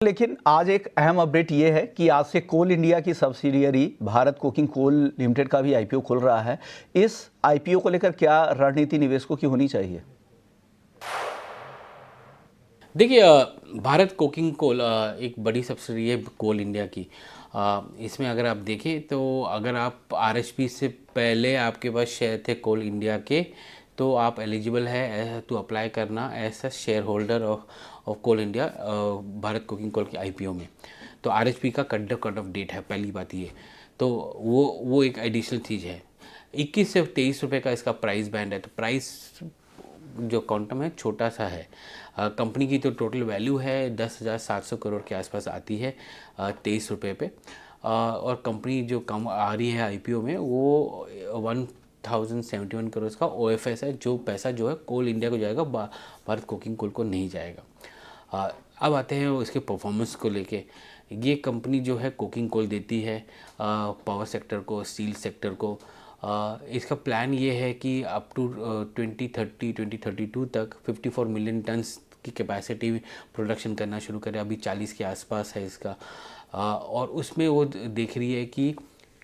लेकिन आज एक अहम अपडेट ये है कि आज से कोल इंडिया की subsidiary Bharat Coking Coal Limited का भी आईपीओ खुल रहा है। इस आईपीओ को लेकर क्या रणनीति निवेशकों की होनी चाहिए? देखिए, भारत कोकिंग कोल एक बड़ी सब्सिडी है कोल इंडिया की। इसमें अगर आप देखें तो अगर आप आरएचपी से पहले आपके पास शेयर थे कोल इंडिया के, तो आप एलिजिबल है टू अप्लाई करना as a share holder of Coal India Bharat coking coal के आईपीओ में। तो आरएचपी का कट ऑफ डेट है, पहली बात ये। तो वो एक एडिशनल चीज़ है। 21 से 23 रुपये का इसका प्राइस बैंड है। तो प्राइस जो क्वांटम है छोटा सा है। कंपनी की तो टोटल वैल्यू है 10,700 करोड़ के आसपास आती है 23 रुपये पे। और कंपनी जो कम आ रही है आईपीओ में वो 1071 करोड़ का ओएफएस है, जो पैसा जो है कोल इंडिया को जाएगा, भारत कोकिंग कोल को नहीं जाएगा। अब आते हैं इसके परफॉर्मेंस को लेके। ये कंपनी जो है कोकिंग कोल देती है पावर सेक्टर को, स्टील सेक्टर को। इसका प्लान ये है कि अप टू 2032 तक 54 मिलियन टन्स की कैपेसिटी प्रोडक्शन करना शुरू करे। अभी 40 के आसपास है इसका। और उसमें वो देख रही है कि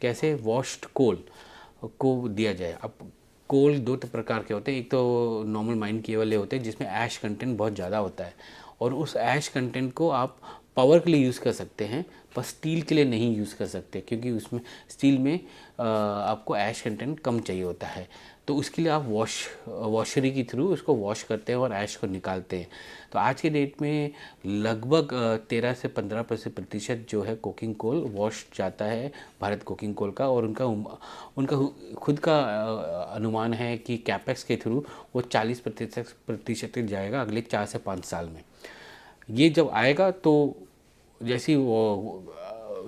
कैसे वॉश्ड कोल को दिया जाए। अब कोल दो प्रकार के होते हैं। एक तो नॉर्मल माइन किए वाले होते हैं जिसमें ऐश कंटेंट बहुत ज़्यादा होता है, और उस ऐश कंटेंट को आप पावर के लिए यूज़ कर सकते हैं, पर स्टील के लिए नहीं यूज़ कर सकते, क्योंकि उसमें स्टील में आपको ऐश कंटेंट कम चाहिए होता है। तो उसके लिए आप वॉशरी के थ्रू उसको वॉश करते हैं और ऐश को निकालते हैं। तो आज के डेट में लगभग 13 से 15% जो है कोकिंग कोल वॉश जाता है भारत कोकिंग कोल का। और उनका खुद का अनुमान है कि कैपेक्स के थ्रू वो 40% जाएगा अगले 4 से 5 साल में। ये जब आएगा तो जैसी वो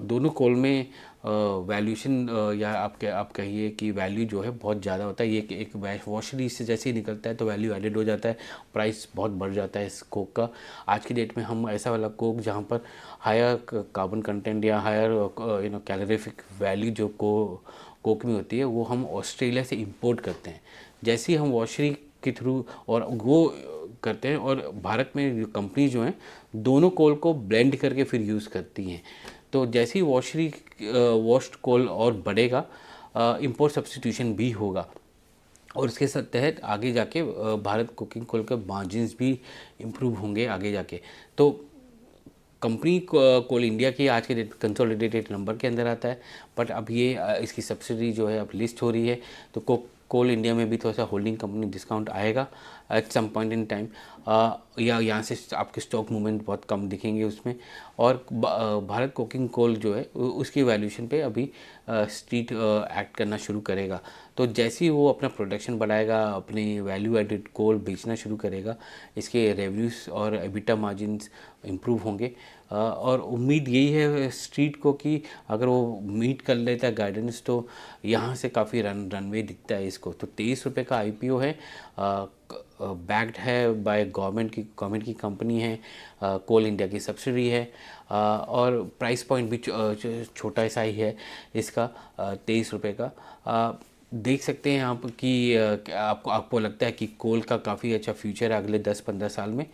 दोनों कोल में वैल्यूएशन या आप कहिए कि वैल्यू जो है बहुत ज़्यादा होता है। ये एक वॉशरी से जैसे ही निकलता है तो वैल्यू एडेड हो जाता है, प्राइस बहुत बढ़ जाता है इस कोक का। आज की डेट में हम ऐसा वाला कोक जहाँ पर हायर कार्बन कंटेंट या हायर कैलोरीफिक वैल्यू जो कोक में होती है, वो हम ऑस्ट्रेलिया से इंपोर्ट करते हैं। जैसे ही हम वॉशरी के थ्रू और वो करते हैं, और भारत में कंपनी जो हैं दोनों कोल को ब्लेंड करके फिर यूज़ करती हैं। तो जैसे ही वॉश्ड कोल और बढ़ेगा, इंपोर्ट सब्स्टिट्यूशन भी होगा, और इसके तहत आगे जाके भारत कुकिंग कोल के मार्जिन्स भी इम्प्रूव होंगे आगे जाके। तो कंपनी कोल इंडिया की आज के कंसोलिडेटेड नंबर के अंदर आता है, बट अब ये इसकी सब्सिडी जो है अब लिस्ट हो रही है। तो कोल इंडिया में भी थोड़ा सा होल्डिंग कंपनी डिस्काउंट आएगा at some point in time, या यहाँ से आपके स्टॉक मूवमेंट बहुत कम दिखेंगे उसमें। और भारत कोकिंग कोल जो है उसकी वैल्यूएशन पे अभी स्ट्रीट एक्ट करना शुरू करेगा। तो जैसे ही वो अपना प्रोडक्शन बढ़ाएगा, अपनी वैल्यू एडेड कोल बेचना शुरू करेगा, इसके रेवेन्यूज़ और एबिटा मार्जिन्स इम्प्रूव होंगे। और उम्मीद यही है स्ट्रीट को कि अगर वो मीट कर लेता है गाइडेंस, तो यहाँ से काफ़ी रनवे दिखता है इसको। तो 23 रुपये का आईपीओ है, बैक्ड है बाय गवर्नमेंट की कंपनी है, कोल इंडिया की सब्सिडी है, और प्राइस पॉइंट भी छोटा सा ही है इसका, 23 रुपये का। देख सकते हैं आप कि आपको लगता है कि कोल का काफ़ी अच्छा फ्यूचर है अगले 10-15 साल में,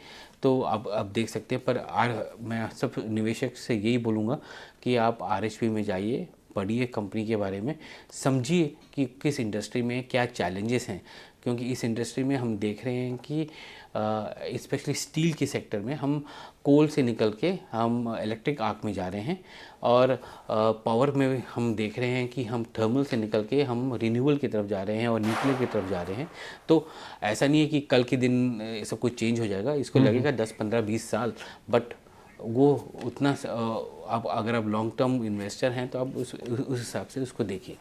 तो आप देख सकते हैं। पर मैं सब निवेशक से यही बोलूँगा कि आप आरएचपी में जाइए, पढ़िए कंपनी के बारे में, समझिए कि किस इंडस्ट्री में क्या चैलेंजेस हैं। क्योंकि इस इंडस्ट्री में हम देख रहे हैं कि स्पेशली स्टील के सेक्टर में हम कोल से निकल के हम इलेक्ट्रिक आर्क में जा रहे हैं, और पावर में हम देख रहे हैं कि हम थर्मल से निकल के हम रिन्यूएबल की तरफ जा रहे हैं और न्यूक्लियर की तरफ जा रहे हैं। तो ऐसा नहीं है कि कल के दिन सब कुछ चेंज हो जाएगा, इसको लगेगा 10-15-20 साल, बट वो उतना आप अगर आप लॉन्ग टर्म इन्वेस्टर हैं तो आप उस हिसाब से उसको देखिए।